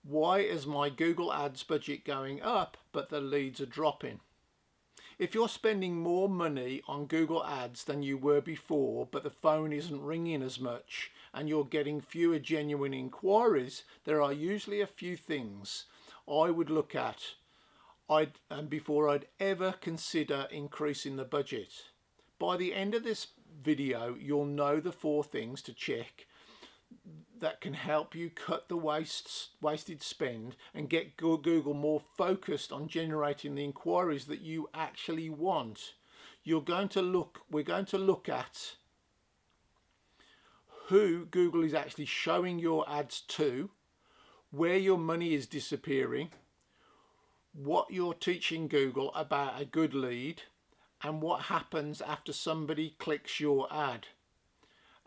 Why is my Google Ads budget going up but the leads are dropping? If you're spending more money on Google Ads than you were before, but the phone isn't ringing as much and you're getting fewer genuine inquiries, there are usually a few things I would look at before I'd ever consider increasing the budget. By the end of this video, you'll know the 4 things to check that can help you cut the wasted spend and get Google more focused on generating the inquiries that you actually want. We're going to look at who Google is actually showing your ads to, where your money is disappearing, what you're teaching Google about a good lead, and what happens after somebody clicks your ad.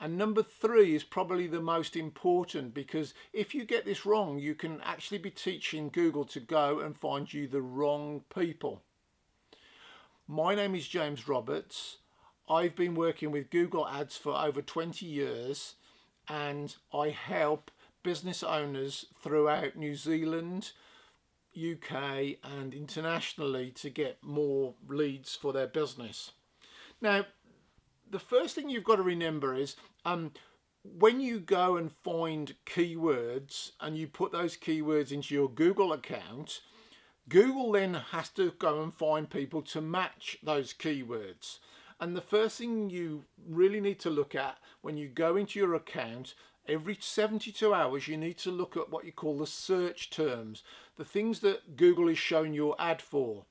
And number 3 is probably the most important, because if you get this wrong, you can actually be teaching Google to go and find you the wrong people. My name is James Roberts. I've been working with Google Ads for over 20 years, and I help business owners throughout New Zealand, UK and internationally to get more leads for their business. Now, the first thing you've got to remember is when you go and find keywords and you put those keywords into your Google account, Google then has to go and find people to match those keywords. And the first thing you really need to look at when you go into your account, every 72 hours, you need to look at what you call the search terms, the things that Google is showing your ad for.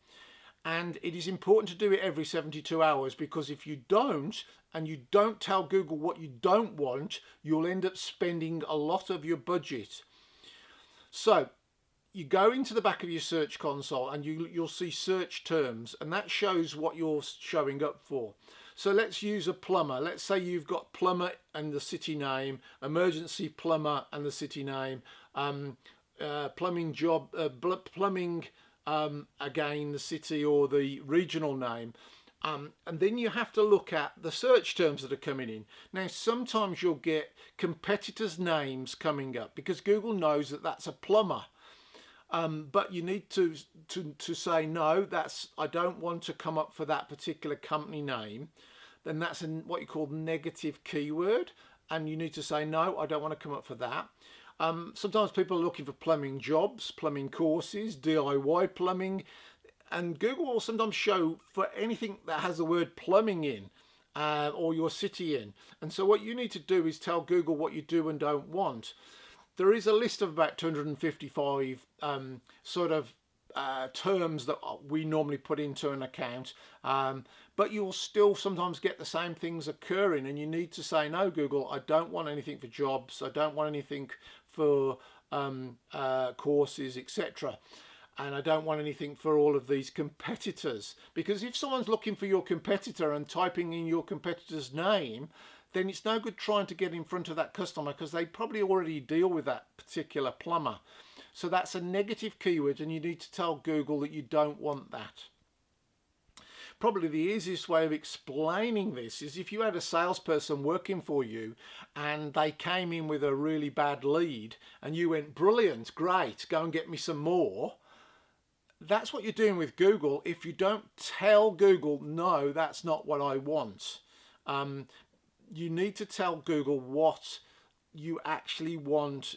And it is important to do it every 72 hours, because if you don't, and you don't tell Google what you don't want, you'll end up spending a lot of your budget. So you go into the back of your search console and you'll see search terms, and that shows what you're showing up for. So let's use a plumber. Let's say you've got plumber and the city name, emergency plumber and the city name, plumbing job, plumbing again the city or the regional name, and then you have to look at the search terms that are coming in. Now sometimes you'll get competitors' names coming up because Google knows that that's a plumber, but you need to say no, I don't want to come up for that particular company name. Then that's what you call negative keyword, and you need to say no, I don't want to come up for that. Sometimes people are looking for plumbing jobs, plumbing courses, DIY plumbing, and Google will sometimes show for anything that has the word plumbing in or your city in. And so what you need to do is tell Google what you do and don't want. There is a list of about 255 terms that we normally put into an account, but you'll still sometimes get the same things occurring, and you need to say no, Google, I don't want anything for jobs, I don't want anything for courses, etc. And I don't want anything for all of these competitors, because if someone's looking for your competitor and typing in your competitor's name, then it's no good trying to get in front of that customer, because they probably already deal with that particular plumber. So that's a negative keyword, and you need to tell Google that you don't want that. Probably the easiest way of explaining this is if you had a salesperson working for you and they came in with a really bad lead and you went, brilliant, great, go and get me some more. That's what you're doing with Google. If you don't tell Google, no, that's not what I want. You need to tell Google what you actually want,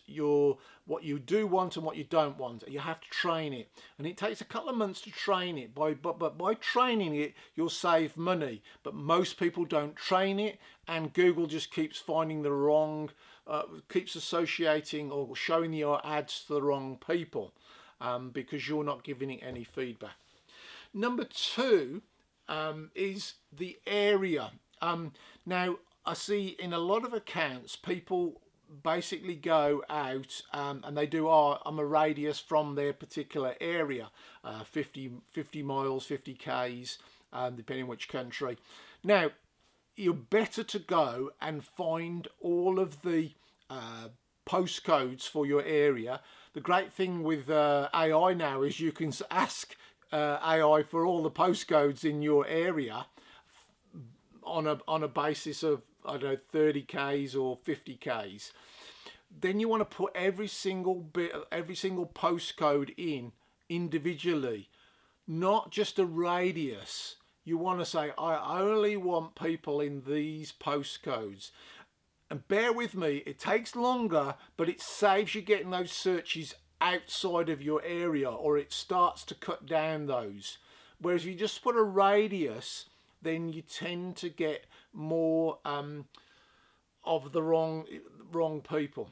what you do want and what you don't want. You have to train it, and it takes a couple of months to train it. But by training it, you'll save money. But most people don't train it, and Google just keeps finding the wrong, keeps associating or showing your ads to the wrong people, because you're not giving it any feedback. Number 2 is the area. Now, I see in a lot of accounts, people basically go out and they do, I'm a radius from their particular area, 50 miles, 50 Ks, depending which country. Now, you're better to go and find all of the postcodes for your area. The great thing with AI now is you can ask AI for all the postcodes in your area on a basis of, I don't know, 30 Ks or 50 Ks. then you want to put every single postcode in individually, not just a radius. You want to say, I only want people in these postcodes. And bear with me, it takes longer, but it saves you getting those searches outside of your area, or it starts to cut down those. Whereas if you just put a radius, then you tend to get more of the wrong people.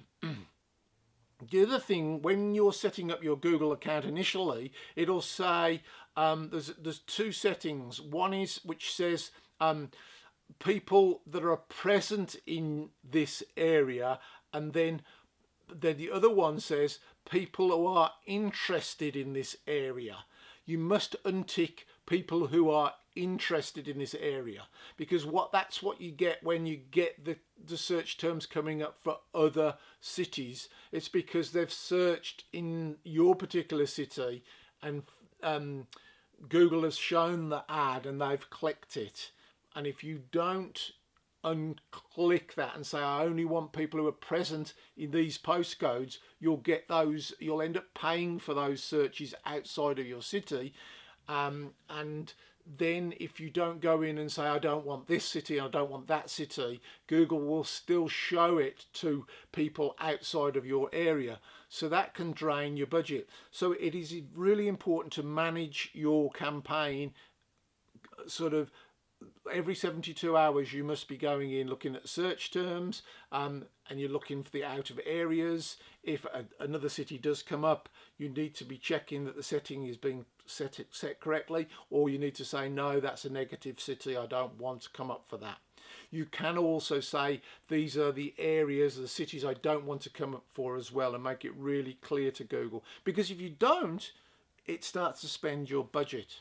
The other thing, when you're setting up your Google account initially, it'll say there's two settings. One is which says people that are present in this area, and then the other one says people who are interested in this area. You must untick people who are interested in this area, because that's what you get when you get the search terms coming up for other cities. It's because they've searched in your particular city, and Google has shown the ad and they've clicked it. And if you don't unclick that and say, I only want people who are present in these postcodes, you'll end up paying for those searches outside of your city. And then if you don't go in and say, I don't want this city, I don't want that city, Google will still show it to people outside of your area. So that can drain your budget. So it is really important to manage your campaign sort of every 72 hours. You must be going in looking at search terms, and you're looking for the out of areas. If another city does come up, you need to be checking that the setting is being set correctly, or you need to say, no, that's a negative city, I don't want to come up for that. You can also say, these are the areas, the cities I don't want to come up for as well, and make it really clear to Google. Because if you don't, it starts to spend your budget.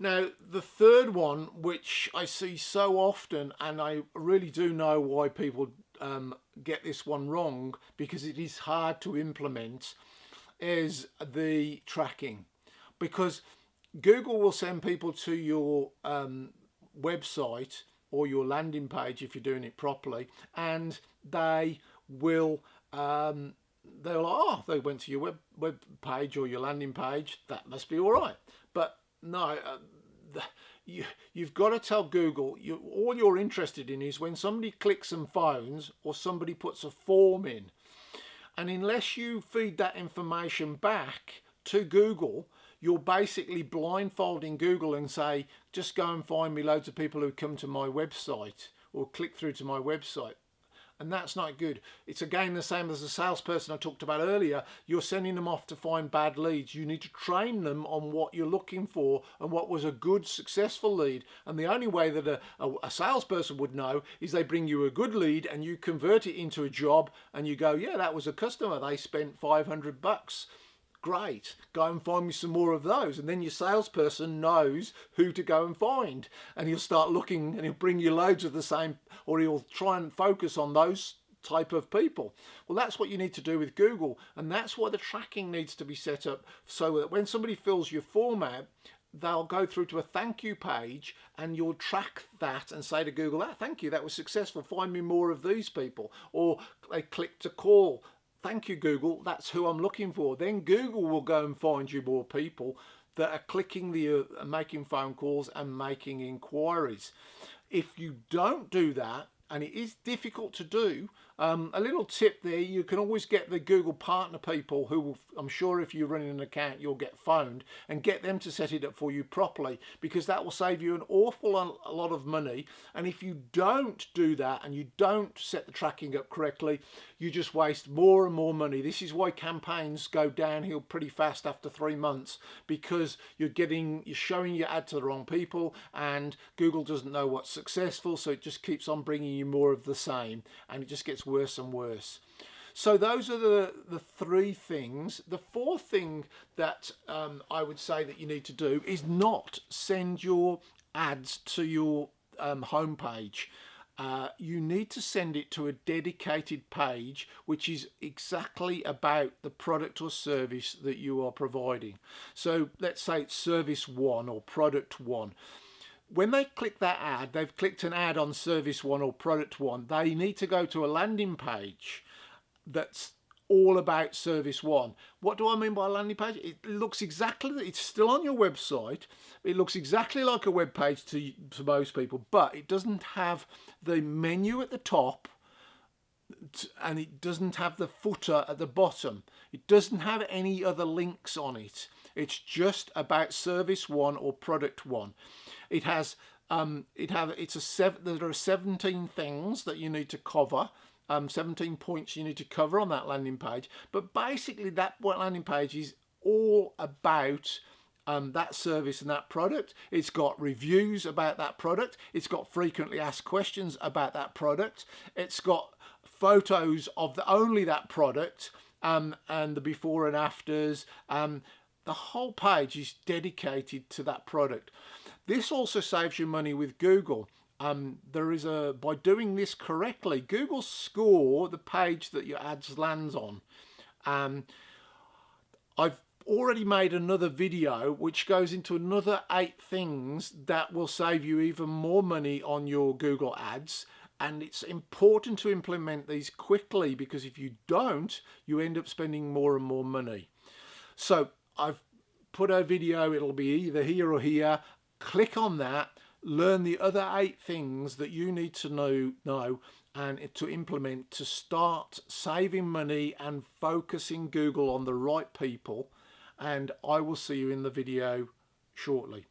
Now, the third one, which I see so often, and I really do know why people get this one wrong, because it is hard to implement, is the tracking. Because Google will send people to your website or your landing page if you're doing it properly, and they will they went to your web page or your landing page, that must be all right. But no, you've got to tell Google all you're interested in is when somebody clicks and phones, or somebody puts a form in. And unless you feed that information back to Google, you're basically blindfolding Google and say, just go and find me loads of people who come to my website or click through to my website. And that's not good. It's again the same as the salesperson I talked about earlier. You're sending them off to find bad leads. You need to train them on what you're looking for and what was a good, successful lead. And the only way that a salesperson would know is they bring you a good lead and you convert it into a job, and you go, yeah, that was a customer. They spent $500. Great, go and find me some more of those. And then your salesperson knows who to go and find, and he'll start looking, and he'll bring you loads of the same, or he'll try and focus on those type of people. Well, that's what you need to do with Google, and that's why the tracking needs to be set up, so that when somebody fills your form out, they'll go through to a thank you page, and you'll track that and say to Google, thank you, that was successful, find me more of these people. Or they click to call, thank you, Google, that's who I'm looking for. Then Google will go and find you more people that are clicking making phone calls and making inquiries. If you don't do that, and it is difficult to do, a little tip there, you can always get the Google partner people who I'm sure if you're running an account you'll get phoned, and get them to set it up for you properly, because that will save you an awful lot of money. And if you don't do that and you don't set the tracking up correctly, you just waste more and more money. This is why campaigns go downhill pretty fast after 3 months, because you're showing your ad to the wrong people, and Google doesn't know what's successful, so it just keeps on bringing you more of the same, and it just gets worse and worse. So those are the three things. The fourth thing that I would say that you need to do is not send your ads to your homepage. You need to send it to a dedicated page which is exactly about the product or service that you are providing. So let's say it's service 1 or product 1. when they click that ad, they've clicked an ad on service one or product one. They need to go to a landing page that's all about service one. What do I mean by a landing page? It looks exactly, it's still on your website. It looks exactly like a web page to most people, but it doesn't have the menu at the top, and it doesn't have the footer at the bottom. It doesn't have any other links on it. It's just about service one or product one. It has there are 17 things that you need to cover. 17 points you need to cover on that landing page. But basically that landing page is all about that service and that product. It's got reviews about that product. It's got frequently asked questions about that product. It's got photos of only that product and the before and afters. The whole page is dedicated to that product. This also saves you money with Google. By doing this correctly, Google score the page that your ads lands on. I've already made another video which goes into another 8 things that will save you even more money on your Google ads. And it's important to implement these quickly, because if you don't, you end up spending more and more money. So I've put a video, it'll be either here or here. Click on that. Learn the other 8 things that you need to know and to implement to start saving money and focusing Google on the right people. And I will see you in the video shortly.